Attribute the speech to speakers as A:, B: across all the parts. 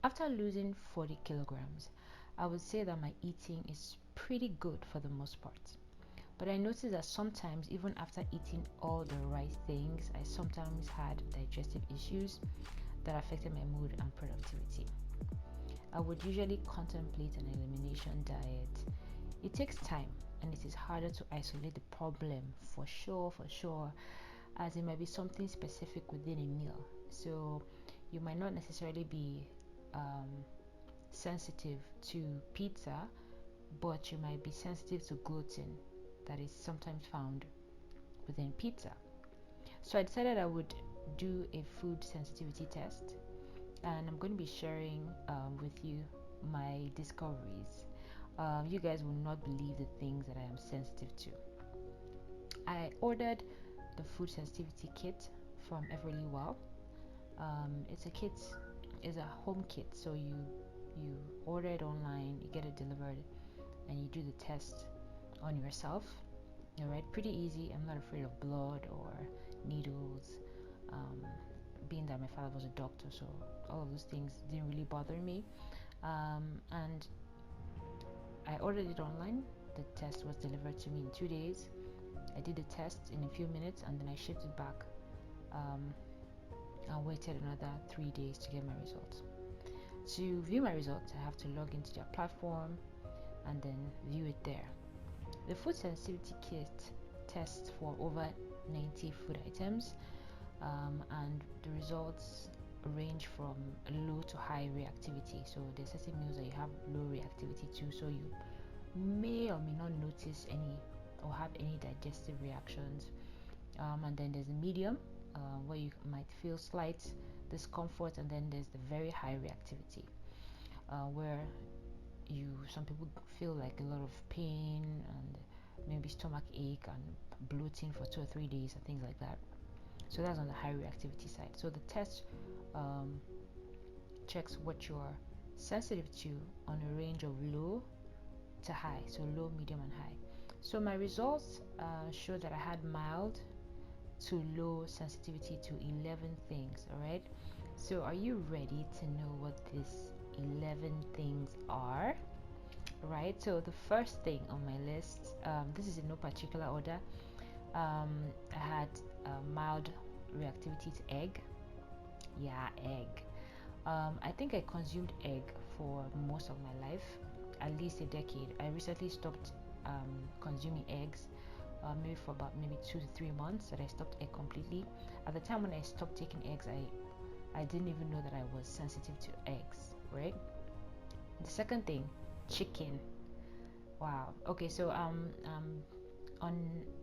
A: After losing 40 kilograms, I would say that my eating is pretty good for the most part. But I noticed that sometimes, even after eating all the right things, I sometimes had digestive issues that affected my mood and productivity. I would usually contemplate an elimination diet. It takes time and it is harder to isolate the problem for sure, as it might be something specific within a meal. So you might not necessarily be um, sensitive to pizza, but you might be sensitive to gluten that is sometimes found within pizza. So I decided I would do a food sensitivity test, and I'm going to be sharing with you my discoveries. You guys will not believe the things that I am sensitive to. I ordered the food sensitivity kit from Everlywell. It's a kit, it's a home kit, so you order it online, you get it delivered, and you do the test on yourself. All right, pretty easy. I'm not afraid of blood or needles. Um, Being that my father was a doctor, so all of those things didn't really bother me. And I ordered it online. The test was delivered to me in 2 days. I did the test in a few minutes, and then I shipped it back. Um, and waited another 3 days to get my results. To view my results, I have to log into their platform and then view it there. The food sensitivity kit tests for over 90 food items, and the results range from low to high reactivity. So there's certain meals that you have low reactivity to, so you may or may not notice any or have any digestive reactions. And then there's a medium, where you might feel slight discomfort, and then there's the very high reactivity, where some people feel like a lot of pain and maybe stomach ache and bloating for 2 or 3 days and things like that. So that's on the high reactivity side. So the test checks what you're sensitive to on a range of low to high, so low, medium, and high. So my results show that I had mild to low sensitivity to 11 things. All right, so are you ready to know what these 11 things are? Right, so the first thing on my list, this is in no particular order. I had mild reactivity to egg. Yeah, egg. I think I consumed egg for most of my life, at least a decade. I recently stopped consuming eggs, maybe for about 2 to 3 months, that I stopped egg completely. At the time when I stopped taking eggs, I didn't even know that I was sensitive to eggs, right? The second thing, chicken. Wow. Okay, so on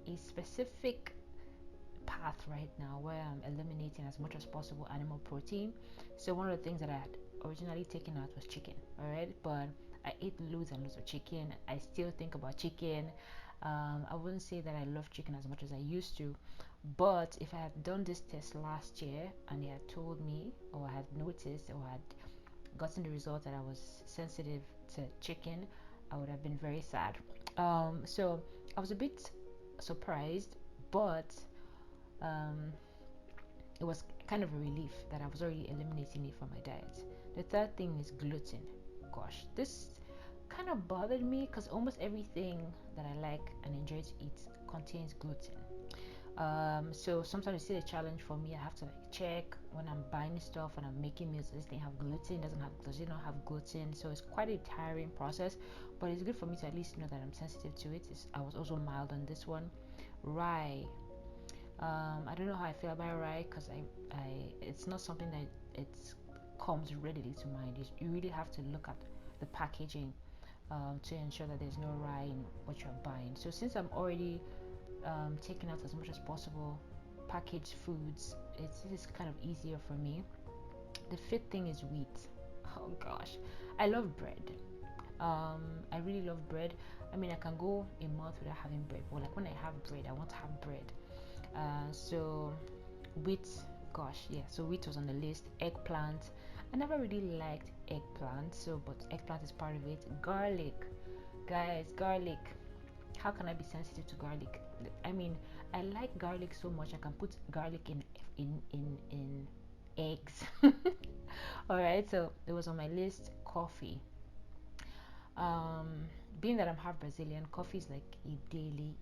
A: a specific path right now where I'm eliminating as much as possible animal protein. So one of the things that I had originally taken out was chicken, all right? But I ate loads and loads of chicken. I still think about chicken. I wouldn't say that I love chicken as much as I used to, but if I had done this test last year and they had told me, or I had noticed, or had gotten the result that I was sensitive to chicken, I would have been very sad. So I was a bit surprised, but um, it was kind of a relief that I was already eliminating it from my diet. The third thing is gluten. Gosh, this kind of bothered me because almost everything that I like and enjoy to eat contains gluten. So sometimes it's still a challenge for me. I have to like check when I'm buying stuff and I'm making meals. Does this thing have gluten? Does it not have gluten? So it's quite a tiring process, but it's good for me to at least know that I'm sensitive to it. I was also mild on this one. Rye. I don't know how I feel about rye because it's not something that it comes readily to mind. You really have to look at the packaging to ensure that there's no rye in what you're buying. So since I'm already taking out as much as possible packaged foods, it's kind of easier for me. The fifth thing is wheat. Oh gosh, I love bread. I really love bread. I mean, I can go a month without having bread, but like when I have bread, I want to have bread. So wheat, gosh, yeah. So wheat was on the list. Eggplant. I never really liked eggplant, so but eggplant is part of it. Garlic, guys, garlic. How can I be sensitive to garlic? I mean, I like garlic so much I can put garlic in eggs. All right, so it was on my list. Coffee. um Being that I'm half Brazilian, coffee is like a daily,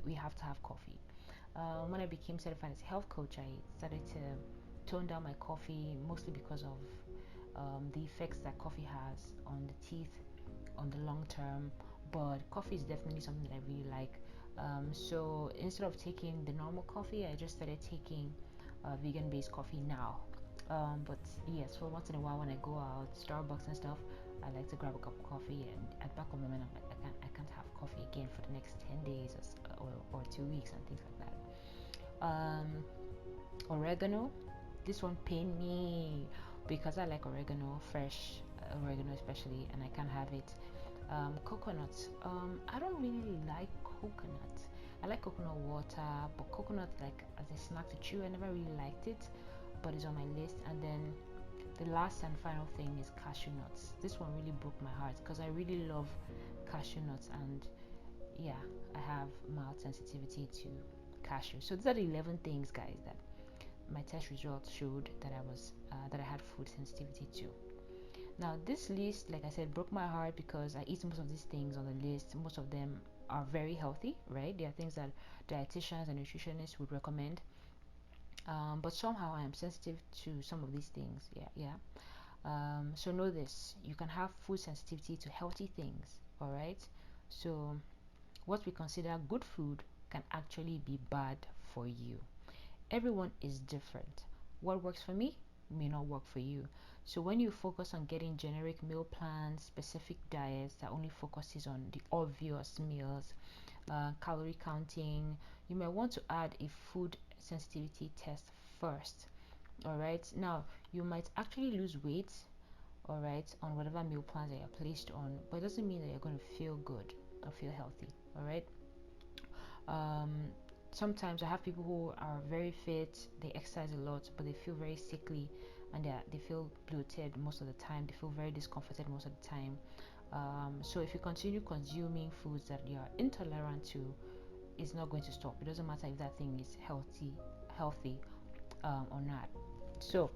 A: we have to have coffee. When I became certified as a health coach, I started to tone down my coffee, mostly because of the effects that coffee has on the teeth on the long term. But coffee is definitely something that I really like. So instead of taking the normal coffee, I just started taking vegan based coffee now. But yes, for once in a while when I go out, Starbucks and stuff, I like to grab a cup of coffee. And at the back of my mind, I'm like, I can't have coffee again for the next 10 days or 2 weeks and things like that. Oregano, this one pained me because I like oregano, fresh oregano especially, and I can't have it. Coconut, I don't really like coconut. I like coconut water, but coconut like as a snack to chew, I never really liked it, but it's on my list. And then the last and final thing is cashew nuts. This one really broke my heart because I really love cashew nuts, and yeah, I have mild sensitivity to cashew. So these are the 11 things, guys, that my test results showed that I had food sensitivity to. Now, this list, like I said, broke my heart because I eat most of these things on the list. Most of them are very healthy, right? They are things that dietitians and nutritionists would recommend. But somehow I am sensitive to some of these things. Yeah, yeah. So know this: you can have food sensitivity to healthy things. All right. So what we consider good food can actually be bad for you. Everyone is different. What works for me may not work for you. So when you focus on getting generic meal plans, specific diets that only focuses on the obvious meals, calorie counting, you may want to add a food sensitivity test first. All right. Now you might actually lose weight, all right, on whatever meal plans that you're placed on, but it doesn't mean that you're going to feel good or feel healthy. All right. um, Sometimes I have people who are very fit, they exercise a lot, but they feel very sickly, and they feel bloated most of the time. They feel very discomforted most of the time. So if you continue consuming foods that you are intolerant to, it's not going to stop. It doesn't matter if that thing is healthy or not. So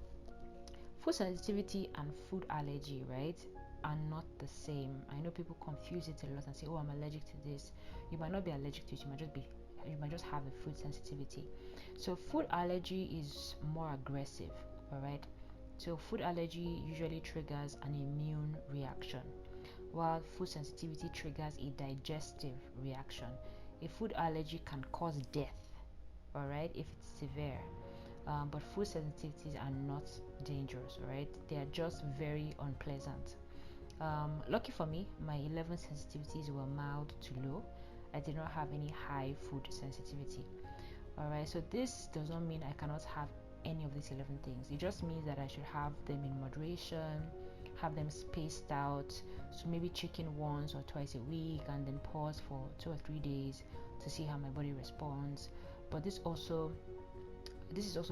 A: food sensitivity and food allergy, right, are not the same. I know people confuse it a lot and say, "Oh, I'm allergic to this." You might not be allergic to it. You might just have a food sensitivity. So food allergy is more aggressive, all right? So food allergy usually triggers an immune reaction, while food sensitivity triggers a digestive reaction. A food allergy can cause death, all right, if it's severe. But food sensitivities are not dangerous, right? They are just very unpleasant. Lucky for me, my 11 sensitivities were mild to low. I did not have any high food sensitivity. All right, so this does not mean I cannot have any of these 11 things. It just means that I should have them in moderation, have them spaced out. So maybe chicken once or twice a week, and then pause for 2 or 3 days to see how my body responds. But this is also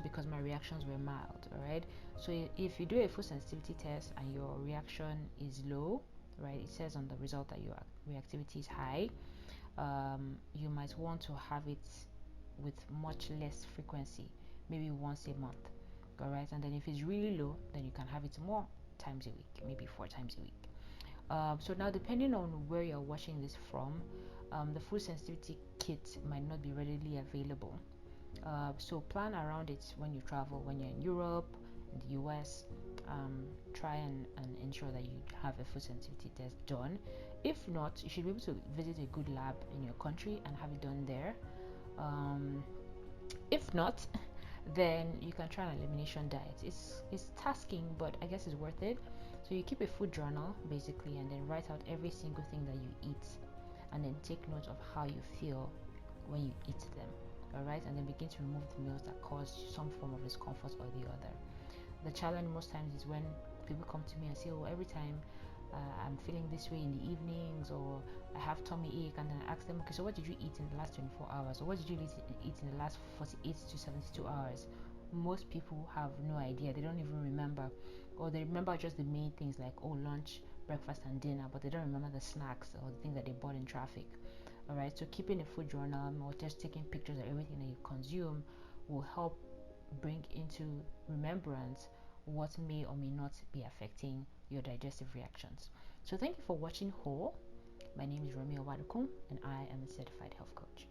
A: because my reactions were mild. All right, so if you do a food sensitivity test and your reaction is low, right, it says on the result that your reactivity is high, you might want to have it with much less frequency, maybe once a month. All right, and then if it's really low, then you can have it more times a week, maybe 4 times a week. So now, depending on where you're watching this from, the food sensitivity kit might not be readily available. So plan around it when you travel. When you're in Europe, in the US, try and ensure that you have a food sensitivity test done. If not, you should be able to visit a good lab in your country and have it done there. Um, if not, then you can try an elimination diet. It's tasking, but I guess it's worth it. So you keep a food journal basically, and then write out every single thing that you eat, and then take note of how you feel when you eat them. All right, and then begin to remove the meals that cause some form of discomfort or the other. The challenge most times is when people come to me and say, "Oh, every time I'm feeling this way in the evenings, or I have tummy ache," and then I ask them, "Okay, so what did you eat in the last 24 hours, or what did you eat in the last 48 to 72 hours?" Most people have no idea. They don't even remember, or they remember just the main things like, oh, lunch, breakfast, and dinner, but they don't remember the snacks or the things that they bought in traffic. All right, so keeping a food journal or just taking pictures of everything that you consume will help bring into remembrance what may or may not be affecting your digestive reactions. So thank you for watching Whole. My name is Remi Owadokun, and I am a certified health coach.